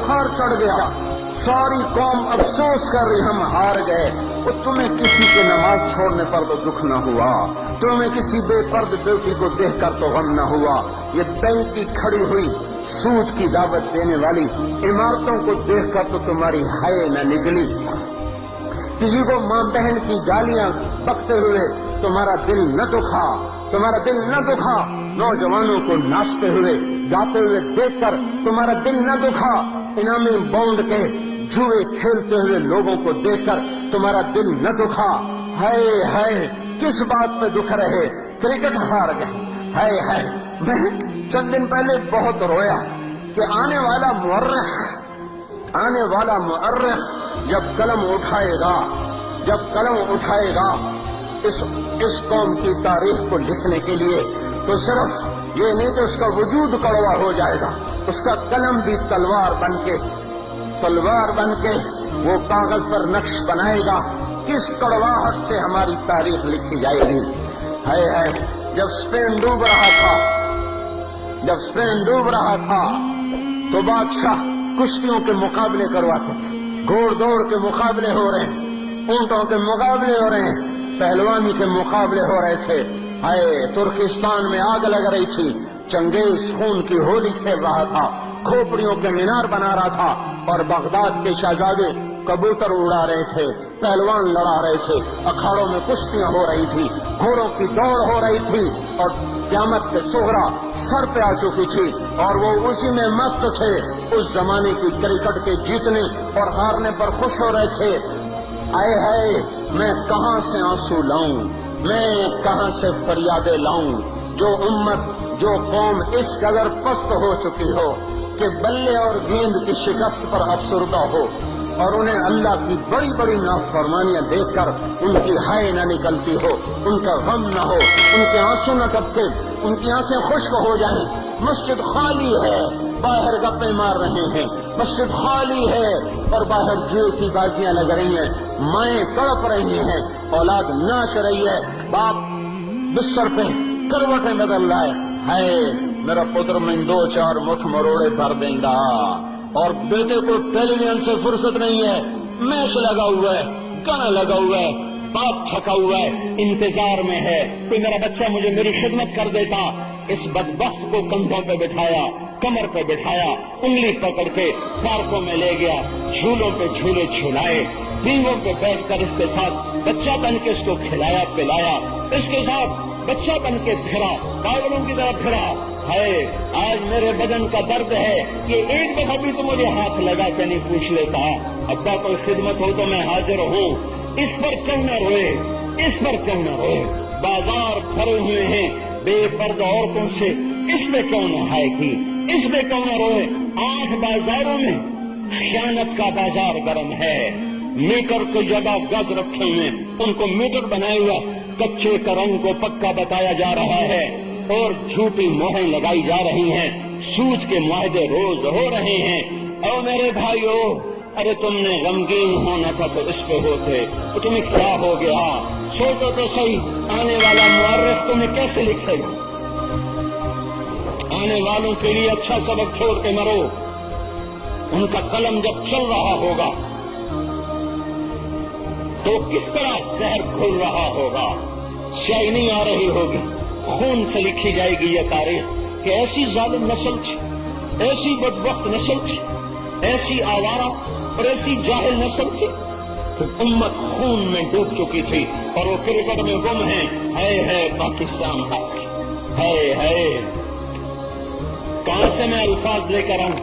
बुखार चढ़ गया, सारी कौम अफसोस कर रही हम हार गए। और तुम्हें किसी के नमाज छोड़ने पर तो दुख न हुआ, तुम्हें किसी बेपर्द बेटी को देखकर तो गम न हुआ, ये बैंक की खड़ी हुई सूद की दावत देने वाली इमारतों को देखकर तो तुम्हारी हाय न निकली, किसी को मां बहन की गालियां बकते हुए तुम्हारा दिल न दुखा, तुम्हारा दिल न दुखा, नौजवानों को नाचते हुए गाते हुए देखकर तुम्हारा दिल न दुखा, इनामी बॉन्ड के जुए खेलते हुए लोगों को देखकर तुम्हारा दिल न दुखा। हाय हाय किस बात पे दुख रहे, क्रिकेट हार गए। हाय हाय मैं चंद दिन पहले बहुत रोया कि आने वाला मुअर्रिख जब कलम उठाएगा इस कौम की तारीख को लिखने के लिए, तो सिर्फ ये नहीं कि उसका वजूद कड़वा हो जाएगा, उसका कलम भी तलवार बन के वो कागज पर नक्श बनाएगा। किस कड़वाहट से हमारी तारीख लिखी जाएगी। हाय हाय जब स्पेन डूब रहा था तो बादशाह कुश्तियों के मुकाबले करवाते थे, घोड़ दौड़ के मुकाबले हो रहे हैं, ऊंटों के मुकाबले हो रहे हैं, पहलवानी के मुकाबले हो रहे थे। हाय तुर्किस्तान में आग लग रही थी, चंगेज खून की होली खेल रहा था, खोपड़ियों के मीनार बना रहा था, और बगदाद के शहजादे कबूतर उड़ा रहे थे, पहलवान लड़ा रहे थे, अखाड़ों में कुश्तियां हो रही थी, घोड़ों की दौड़ हो रही थी, और क़यामत के सुगरा सर पे आ चुकी थी, और वो उसी में मस्त थे। उस जमाने की क्रिकेट के जीतने और हारने पर खुश हो रहे थे। आए हाय मैं कहां से आंसू लाऊं, मैं कहां से फरियादे लाऊं, जो उम्मत जो कौम इस कदर पस्त हो चुकी हो कि बल्ले और गेंद की शिकस्त पर अफसरदा हो, और उन्हें अल्लाह की बड़ी बड़ी नाफरमानियां देखकर उनकी हाय न निकलती हो, उनका गम न हो, उनके आंसू न टपके, उनकी आंखें खुश्क हो जाएं। मस्जिद खाली है, बाहर गप्पे मार रहे हैं, मस्जिद खाली है और बाहर जुए की बाजियां लग रही हैं, माएं तड़प रही हैं, औलाद नाच रही है, बाप बिस्तर पे करवटें बदल रहा है मेरा पुत्र में 2-4 मुठ मरोड़े भर देगा, और बेटे को टेलीविजन से फुर्सत नहीं है, मैच लगा हुआ है, गाना लगा हुआ है, बाप थका हुआ है, इंतजार में है कि मेरा बच्चा मुझे मेरी खिदमत कर देता। इस बदबख्त को कंधों पे बिठाया, कमर पे बिठाया, उंगली पकड़ के पार्कों में ले गया, झूलों पे झूले झुलाए, बींगों पे बैठकर इसके साथ बच्चा बन के इसको खिलाया पिलाया, इसके साथ बच्चा बन के फिरा, पागलों की तरह फिरा। है आज मेरे बदन का दर्द है कि एक दफा भी तो मुझे हाथ लगा के नहीं पूछ लेता, अब्बा कोई खिदमत हो तो मैं हाजिर हूँ। इस पर क्यों न रोए, इस पर क्यों न रोए। बाजार भरे हुए हैं बेपर्दा औरतों से, इस पे क्यों न हाय की, इस पे क्यों न रोए। 8 बाजारों में खयानत का बाजार गर्म है, मीटर के जगह गज रखे हुए, उनको मीटर बनाए हुआ, कच्चे का रंग को पक्का बताया जा रहा है, और झूठी मोहर लगाई जा रही हैं, सूद के मुआहदे रोज हो रहे हैं। और मेरे भाइयों, अरे तुमने गमगीन होना था तो इस पे होते, तो तुम्हें क्या हो गया? सोचो तो सही, आने वाला मुअर्रिख तुम्हें कैसे लिखेगा? आने वालों के लिए अच्छा सबक छोड़ के मरो। उनका कलम जब चल रहा होगा तो किस तरह जहर घुल रहा होगा, स्याही नहीं आ रही होगी, खून से लिखी जाएगी यह तारीख कि ऐसी जालिम नस्ल थी, ऐसी बदबख्त नस्ल थी, ऐसी आवारा और ऐसी जाहिल नस्ल थी कि उम्मत खून में डूब चुकी थी, और वो क्रिकेट में गुम है पाकिस्तान हक है। कहां से मैं अल्फाज लेकर आऊं?